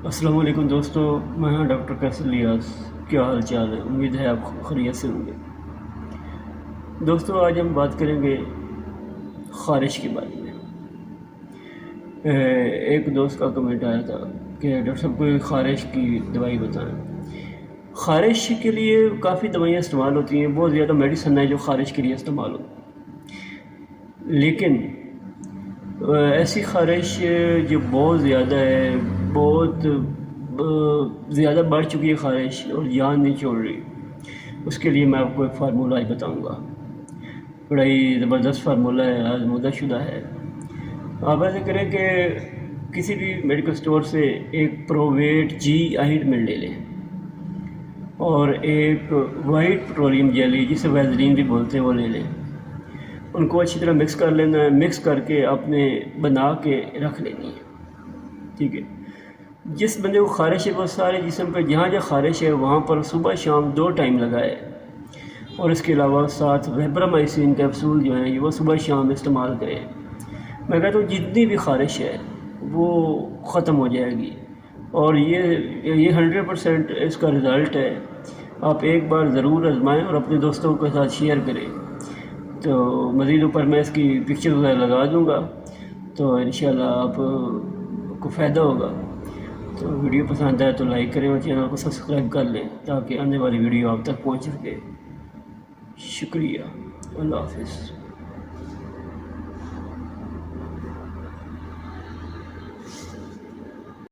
السلام علیکم دوستو، میں ہوں ڈاکٹر قیصر الیاس۔ کیا حال چال ہے؟ امید ہے آپ خیریت سے ہوں گے۔ دوستو آج ہم بات کریں گے خارش کے بارے میں۔ ایک دوست کا کمنٹ آیا تھا کہ ڈاکٹر صاحب کوئی خارش کی دوائی بتائیں۔ خارش کے لیے کافی دوائیاں استعمال ہوتی ہیں، بہت زیادہ میڈیسن ہے جو خارش کے لیے استعمال ہوتی، لیکن ایسی خارش جو بہت زیادہ ہے، بہت زیادہ بڑھ چکی ہے خارش اور جان نہیں چھوڑ رہی، اس کے لیے میں آپ کو ایک فارمولہ ہی بتاؤں گا۔ بڑا ہی زبردست فارمولہ ہے، آزمودہ شدہ ہے۔ آپ ایسے کریں کہ کسی بھی میڈیکل سٹور سے ایک پروویٹ جی آئنٹمنٹ لے لیں اور ایک وائٹ پیٹرولیم جیلی جسے ویزلین بھی بولتے ہیں وہ لے لیں۔ ان کو اچھی طرح مکس کر لینا ہے، مکس کر کے اپنے بنا کے رکھ لینی ہے، ٹھیک ہے۔ جس بندے کو خارش ہے وہ سارے جسم پہ جہاں جہاں خارش ہے وہاں پر صبح شام 2 ٹائم لگائے، اور اس کے علاوہ ساتھ ویبرامائسین کیپسول جو ہیں وہ صبح شام استعمال کریں۔ میں کہتا ہوں جتنی بھی خارش ہے وہ ختم ہو جائے گی، اور یہ 100% اس کا رزلٹ ہے۔ آپ ایک بار ضرور آزمائیں اور اپنے دوستوں کے ساتھ شیئر کریں۔ تو مزید اوپر میں اس کی پکچر وغیرہ لگا دوں گا، تو انشاءاللہ آپ کو فائدہ ہوگا۔ تو ویڈیو پسند آئے تو لائک کریں اور چینل کو سبسکرائب کر لیں تاکہ آنے والی ویڈیو آپ تک پہنچ سکے۔ شکریہ، اللہ حافظ۔